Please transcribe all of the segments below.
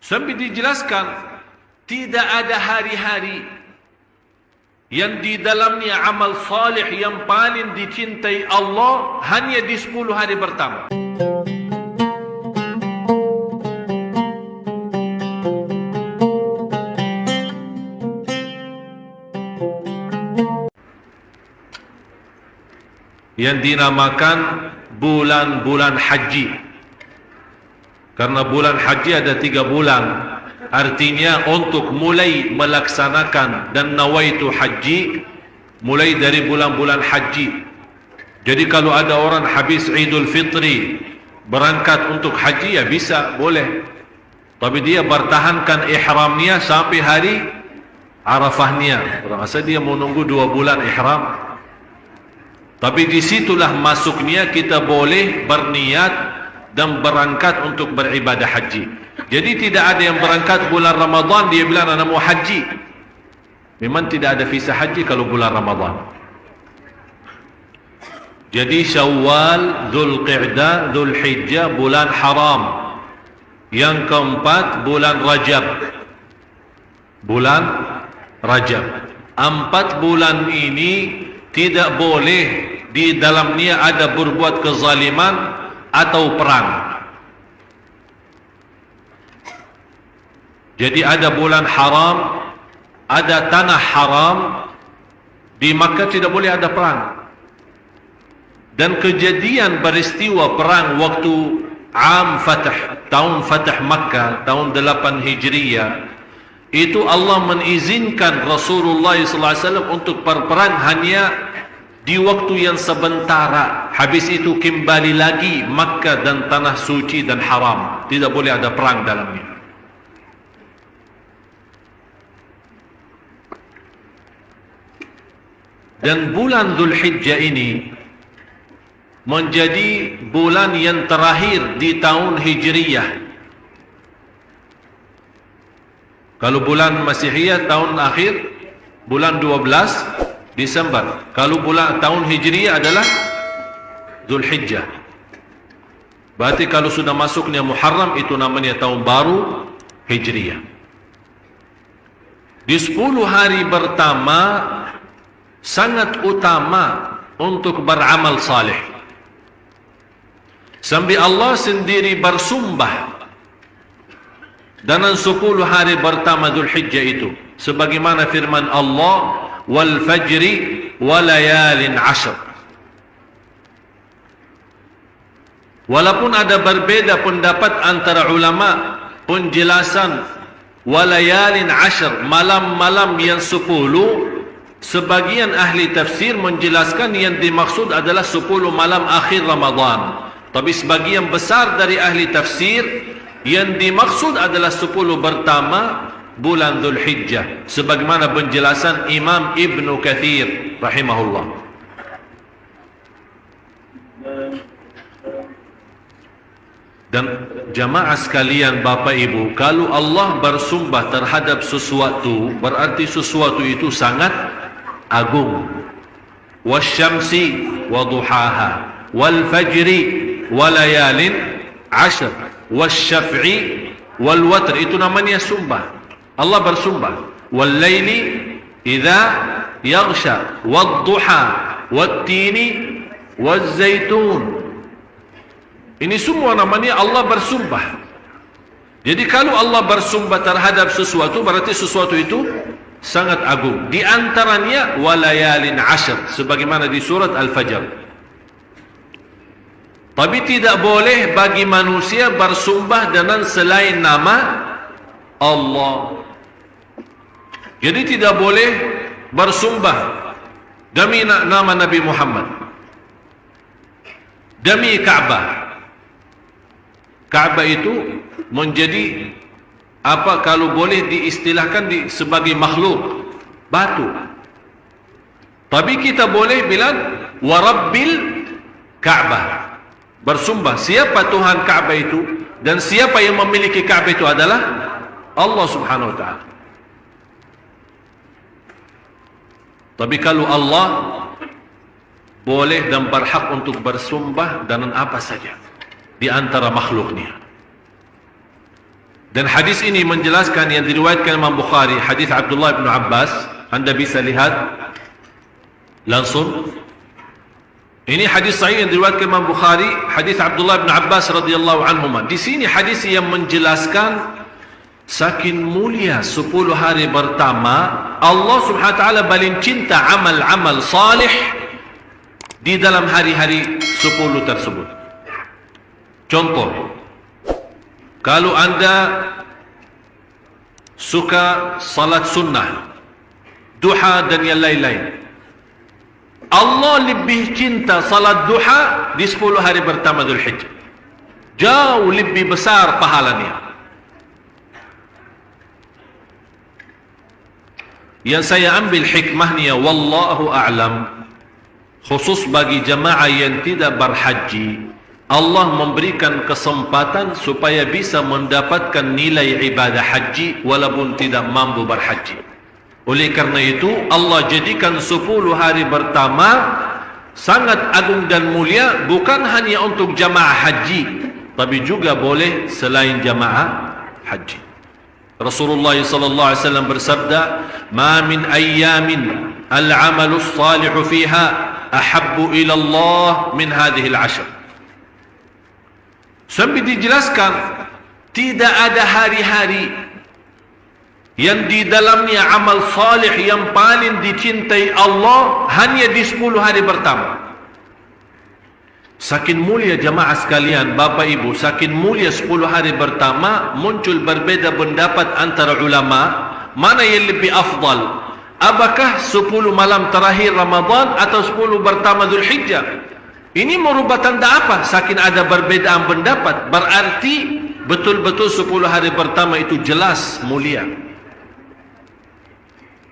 Sampai dijelaskan, tidak ada hari-hari yang di dalamnya amal salih yang paling dicintai Allah hanya di 10 hari pertama. Yang dinamakan bulan-bulan haji. Karena bulan haji ada 3 bulan. Artinya untuk mulai melaksanakan dan nawaitu haji mulai dari bulan-bulan haji. Jadi kalau ada orang habis Idul Fitri berangkat untuk haji, ya bisa, boleh. Tapi dia bertahankan ihramnya sampai hari Arafahnya. Masa dia mau nunggu 2 bulan ihram? Tapi disitulah masuknya kita boleh berniat dan berangkat untuk beribadah haji. Jadi tidak ada yang berangkat bulan Ramadan dia bilang anak mau haji. Memang tidak ada visa haji kalau bulan Ramadan. Jadi Syawal, Dzulqa'dah, Dzulhijjah bulan haram. Yang keempat bulan Rajab. Bulan Rajab. 4 bulan ini tidak boleh di dalamnya ada berbuat kezaliman atau perang. Jadi ada bulan haram, ada tanah haram. Di Makkah tidak boleh ada perang. Dan kejadian peristiwa perang waktu tahun Fatah Makkah, tahun 8 Hijriyah, itu Allah mengizinkan Rasulullah SAW untuk berperang hanya di waktu yang sementara. Habis itu kembali lagi Makkah dan tanah suci dan haram. Tidak boleh ada perang dalamnya. Dan bulan Dzulhijjah ini menjadi bulan yang terakhir di tahun Hijriyah. Kalau bulan Masihiyah tahun akhir bulan 12 Desember. Kalau bulan tahun Hijriyah adalah Dzulhijjah. Berarti kalau sudah masuknya Muharram itu namanya tahun baru Hijriyah. Di 10 hari pertama sangat utama untuk beramal saleh. Sampai Allah sendiri bersumpah dalam 10 hari pertama Dzulhijjah itu, sebagaimana firman Allah, wal fajri wa layalin 'ashr. Walaupun ada berbeda pendapat antara ulama penjelasan wa layalin 'ashr, malam-malam yang 10, sebagian ahli tafsir menjelaskan yang dimaksud adalah 10 malam akhir Ramadan. Tapi sebagian besar dari ahli tafsir yang dimaksud adalah 10 pertama bulan Dzulhijjah, sebagaimana penjelasan Imam Ibnu Katsir rahimahullah. Dan jamaah sekalian, Bapak Ibu, kalau Allah bersumpah terhadap sesuatu, berarti sesuatu itu sangat agung. Wasyamsi wa duhaha wal fajri wa layalin 'ashr wasyaf'i wal watr, itu namanya sumpah. Allah bersumpah, wal laili idza yaghsha wad duha wat tini waz zaitun. Ini semua namanya Allah bersumpah. Jadi kalau Allah bersumpah terhadap sesuatu, berarti sesuatu itu sangat agung. Di antaranya walayalin 'ashr, sebagaimana di surat Al-Fajr. Tapi tidak boleh bagi manusia bersumpah dengan selain nama Allah. Jadi tidak boleh bersumpah demi nama Nabi Muhammad, demi Ka'bah. Ka'bah itu menjadi apa kalau boleh diistilahkan sebagai makhluk, batu. Tapi kita boleh bilang warabbil Ka'bah, bersumpah siapa Tuhan Ka'bah itu, dan siapa yang memiliki Ka'bah itu adalah Allah Subhanahu wa ta'ala. Tapi kalau Allah boleh dan berhak untuk bersumpah dengan apa saja di antara makhluknya. Dan hadis ini menjelaskan yang diriwayatkan Imam Bukhari, hadis Abdullah bin Abbas. Anda bisa lihat langsung. Ini hadis sahih yang diriwayatkan Imam Bukhari, hadis Abdullah bin Abbas radhiyallahu anhuma. Di sini hadis yang menjelaskan saking mulia 10 hari pertama, Allah Subhanahu wa taala paling cinta amal-amal salih di dalam hari-hari 10 tersebut. Contoh, kalau anda suka salat sunnah, duha dan yang lain-lain, Allah lebih cinta salat duha di 10 hari pertama Dzulhijjah. Jauh lebih besar pahalanya. Yang saya ambil hikmahnya, wallahu a'lam, khusus bagi jamaah yang tidak berhaji, Allah memberikan kesempatan supaya bisa mendapatkan nilai ibadah haji walaupun tidak mampu berhaji. Oleh karena itu Allah jadikan 10 hari pertama sangat agung dan mulia, bukan hanya untuk jamaah haji, tapi juga boleh selain jamaah haji. Rasulullah sallallahu alaihi wasallam bersabda, "Ma min ayyamin al-'amalu as-salihu fiha ahabbu ila Allah min hadhihi al-'ashr." Sampai dijelaskan, tidak ada hari-hari yang di dalamnya amal salih yang paling dicintai Allah hanya di 10 hari pertama. Saking mulia jamaah sekalian, Bapak Ibu, saking mulia 10 hari pertama, muncul berbeda pendapat antara ulama, mana yang lebih afdal? Apakah 10 malam terakhir Ramadan atau 10 pertama Dzulhijjah? Ini merubah tanda apa? Saking ada perbedaan pendapat, berarti betul-betul 10 hari pertama itu jelas mulia.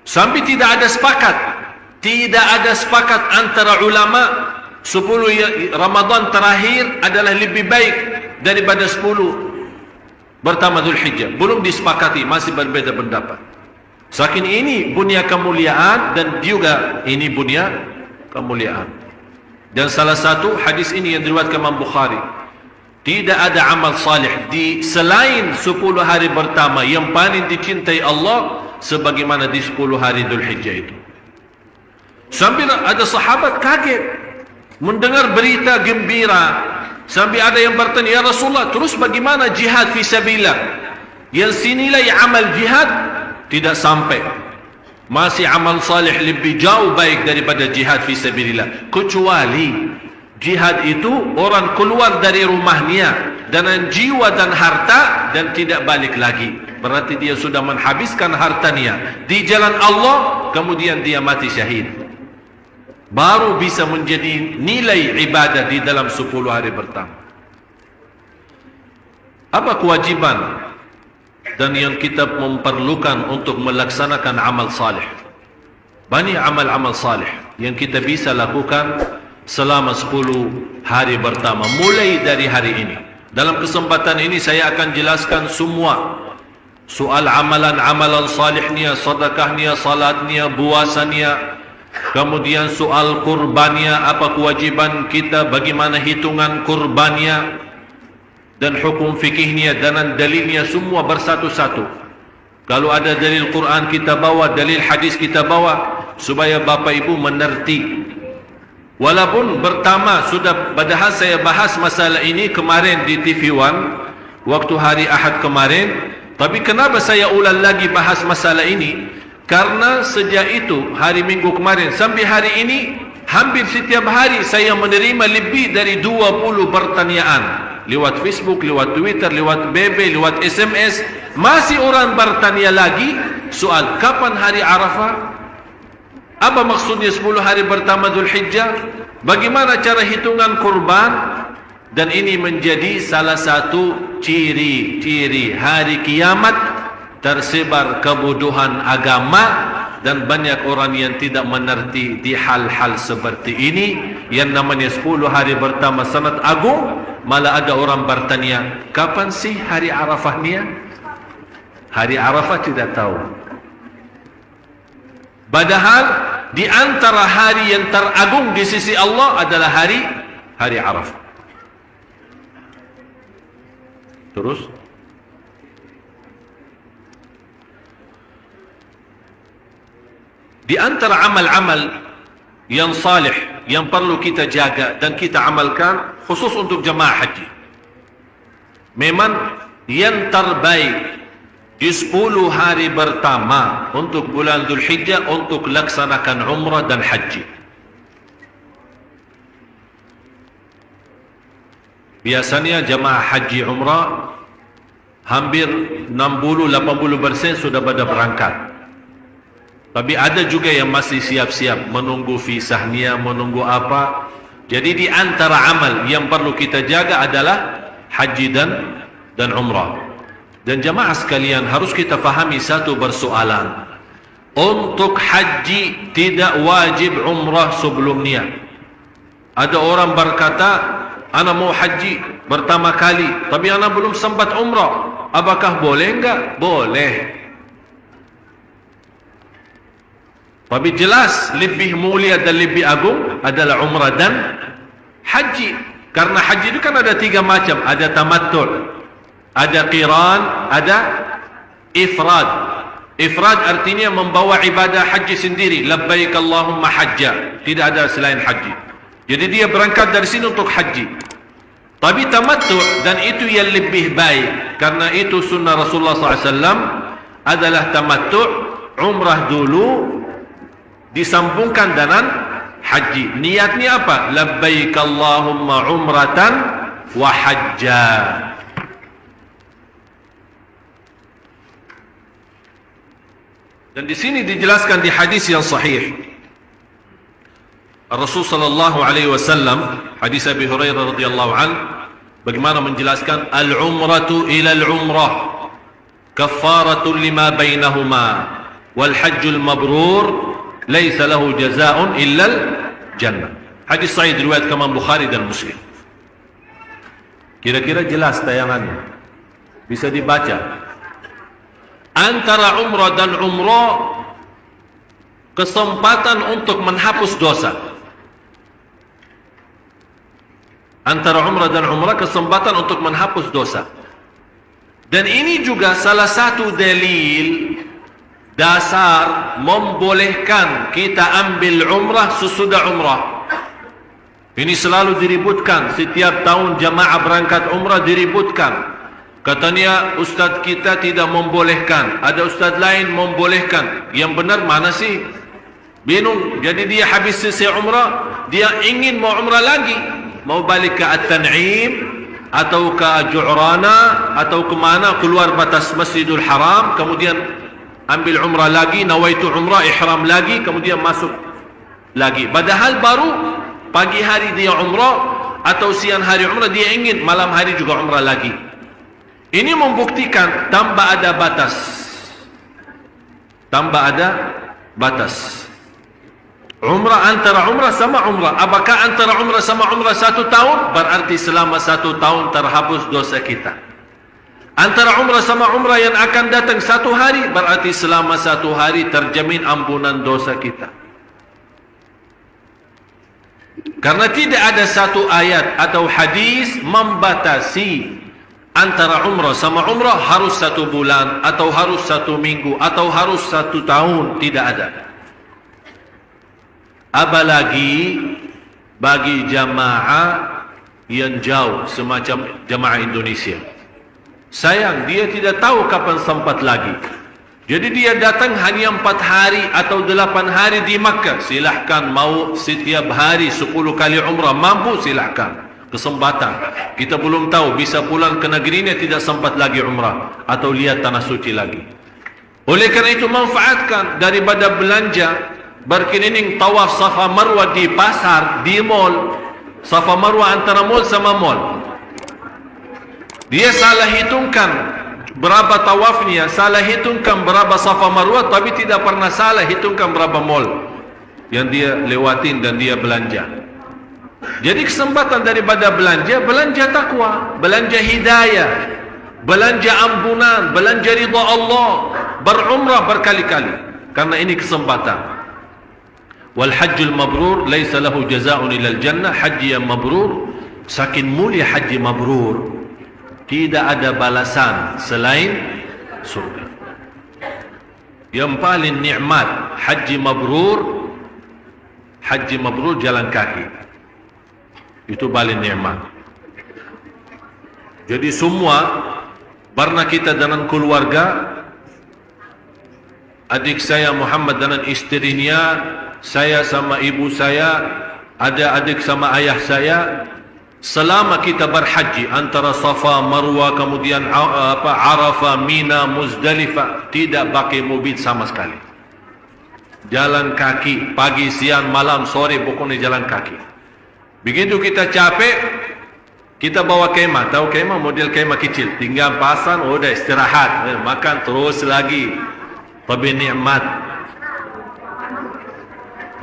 Sampai tidak ada sepakat antara ulama 10 Ramadan terakhir adalah lebih baik daripada 10 pertama Dzulhijjah. Belum disepakati, masih berbeda pendapat. Saking ini bunya kemuliaan dan juga ini bunya kemuliaan. Dan salah satu hadis ini yang diriwayatkan Imam Bukhari, tidak ada amal salih di selain 10 hari pertama yang paling dicintai Allah sebagaimana di 10 hari Dzulhijjah itu. Sampai ada sahabat kaget mendengar berita gembira, sampai ada yang bertanya, "Ya Rasulullah, terus bagaimana jihad fi sabilillah? Yang senilai amal jihad tidak sampai. Masih amal salih lebih jauh baik daripada jihad fi sabilillah. Kecuali jihad itu orang keluar dari rumahnya dengan jiwa dan harta dan tidak balik lagi. Berarti dia sudah menghabiskan hartanya di jalan Allah, kemudian dia mati syahid. Baru bisa menjadi nilai ibadah di dalam 10 hari pertama." Apa kewajiban dan yang kita memerlukan untuk melaksanakan amal salih? Banyak amal-amal salih yang kita bisa lakukan selama 10 hari pertama, mulai dari hari ini. Dalam kesempatan ini saya akan jelaskan semua soal amalan-amalan salihnya, sedekahnya, salatnya, puasanya, kemudian soal kurbannya, apa kewajiban kita, bagaimana hitungan kurbannya, dan hukum fikihnya dan dalilnya semua bersatu-satu. Kalau ada dalil Quran kita bawa, dalil hadis kita bawa, supaya Bapak Ibu mengerti. Walaupun pertama sudah, padahal saya bahas masalah ini kemarin di TV One waktu hari Ahad kemarin, tapi kenapa saya ulang lagi bahas masalah ini? Karena sejak itu hari Minggu kemarin sampai hari ini, hampir setiap hari saya menerima lebih dari 20 pertanyaan lewat Facebook, lewat Twitter, lewat BB, lewat SMS. Masih orang bertanya lagi soal kapan hari Arafah, apa maksudnya 10 hari pertama Dzulhijjah, bagaimana cara hitungan kurban. Dan ini menjadi salah satu ciri-ciri hari kiamat, tersebar kebodohan agama dan banyak orang yang tidak mengerti di hal-hal seperti ini. Yang namanya 10 hari pertama sangat agung, malah ada orang bertanya, kapan sih hari Arafahnya? Hari Arafah tidak tahu. Padahal di antara hari yang teragung di sisi Allah adalah hari Arafah. Terus Di antara amal-amal yang salih yang perlu kita jaga dan kita amalkan khusus untuk jemaah haji, memang yang terbaik di 10 hari pertama untuk bulan Dzulhijjah untuk laksanakan umrah dan haji. Biasanya jemaah haji umrah hampir 60-80% sudah pada berangkat. Tapi ada juga yang masih siap-siap menunggu visahnya, menunggu apa. Jadi di antara amal yang perlu kita jaga adalah haji dan umrah. Dan jemaah sekalian, harus kita fahami satu persoalan. Untuk haji tidak wajib umrah sebelum niat. Ada orang berkata, ana mau haji pertama kali, tapi ana belum sempat umrah. Apakah boleh enggak? Boleh. Tapi jelas lebih mulia dan lebih agung adalah umrah dan haji. Karena haji itu kan ada 3 macam. Ada tamattu', ada qiran, ada ifrad. Ifrad artinya membawa ibadah haji sendiri. Labbaik Allahumma hajja. Tidak ada selain haji. Jadi dia berangkat dari sini untuk haji. Tapi tamattu', dan itu yang lebih baik. Karena itu sunnah Rasulullah SAW adalah tamattu', umrah dulu, disambungkan dengan haji. Niatnya apa? Labbaik Allahumma umratan wa hajja. Dan di sini dijelaskan di hadis yang sahih. Rasul sallallahu alaihi wasallam, hadis Abi Hurairah radhiyallahu an, bagaimana menjelaskan al-umratu ila al-umrah kaffaratun lima bainahuma wal hajjul mabrur laisa lahu jazaa'un illa al-jannah. Hadis sahih riwayat Imam Bukhari dan Muslim. Kira-kira jelas tayangannya, bisa dibaca. Antara umrah dan umrah kesempatan untuk menghapus dosa. Antara umrah dan umrah kesempatan untuk menghapus dosa. Dan ini juga salah satu dalil dasar membolehkan kita ambil umrah sesudah umrah. Ini selalu diributkan. Setiap tahun jamaah berangkat umrah diributkan. Katanya ustaz kita tidak membolehkan, ada ustaz lain membolehkan. Yang benar mana sih? Bingung. Jadi dia habis selesai umrah, dia ingin mau umrah lagi, mau balik ke At-Tan'im atau ke Ju'rana atau ke mana, keluar batas Masjidul Haram, kemudian ambil umrah lagi, nawaitu umrah, ihram lagi, kemudian masuk lagi. Padahal baru pagi hari dia umrah atau siang hari umrah, dia ingin malam hari juga umrah lagi. Ini membuktikan tanpa ada batas. Tanpa ada batas. Umrah antara umrah sama umrah. Apakah antara umrah sama umrah 1 tahun? Berarti selama 1 tahun terhapus dosa kita. Antara umrah sama umrah yang akan datang 1 hari, berarti selama 1 hari terjamin ampunan dosa kita. Karena tidak ada satu ayat atau hadis membatasi antara umrah sama umrah harus 1 bulan, atau harus 1 minggu, atau harus 1 tahun. Tidak ada. Apalagi bagi jamaah yang jauh semacam jamaah Indonesia. Sayang, dia tidak tahu kapan sempat lagi. Jadi dia datang hanya 4 hari atau 8 hari di Makkah. Silahkan, mau setiap hari 10 kali umrah, mampu silahkan. Kesempatan. Kita belum tahu, bisa pulang ke negerinya tidak sempat lagi umrah atau lihat tanah suci lagi. Oleh kerana itu manfaatkan daripada belanja berkeliling tawaf Safa Marwah di pasar, di mall. Safa Marwah antara mall sama mall. Dia salah hitungkan berapa tawafnya, salah hitungkan berapa Safa Marwah, tapi tidak pernah salah hitungkan berapa mall yang dia lewatin dan dia belanja. Jadi kesempatan daripada belanja, belanja takwa, belanja hidayah, belanja ampunan, belanja ridha Allah, berumrah berkali-kali. Karena ini kesempatan. Wal hajjul mabrur laisa lahu jazaa'un ilal jannah. Haji yang mabrur, saking mulia haji mabrur, tidak ada balasan selain surga. Yang paling nikmat haji mabrur jalan kaki. Itu paling nikmat. Jadi semua pernah kita dengan keluarga, adik saya Muhammad dengan istrinya, saya sama ibu saya, ada adik sama ayah saya, selama kita berhaji antara Safa, Marwah, kemudian Arafah, Mina, Muzdalifah, tidak pakai mobil sama sekali. Jalan kaki, pagi, siang, malam, sore, pokoknya jalan kaki. Begitu kita capek, kita bawa kemah. Tahu kemah? Model kemah kecil. Tinggal pasang, udah istirahat, makan terus lagi. Tapi nikmat.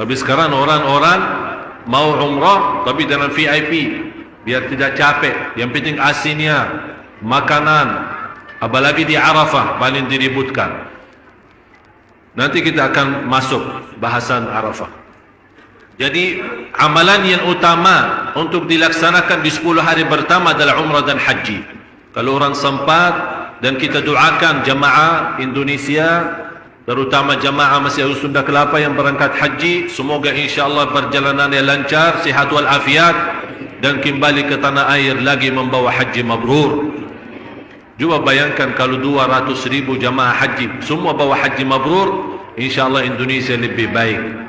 Tapi sekarang orang-orang mau umrah tapi dengan VIP, biar tidak capek. Yang penting asinnya, makanan, apalagi di Arafah paling diributkan. Nanti kita akan masuk bahasan Arafah. Jadi amalan yang utama untuk dilaksanakan di 10 hari pertama adalah umrah dan haji. Kalau orang sempat, dan kita doakan jamaah Indonesia, terutama jamaah Masjid Sunda Kelapa yang berangkat haji, semoga insyaAllah perjalanannya lancar, sihat walafiat, dan kembali ke tanah air lagi membawa haji mabrur. Cuba bayangkan kalau 200.000 jamaah haji semua bawa haji mabrur, insyaAllah Indonesia lebih baik.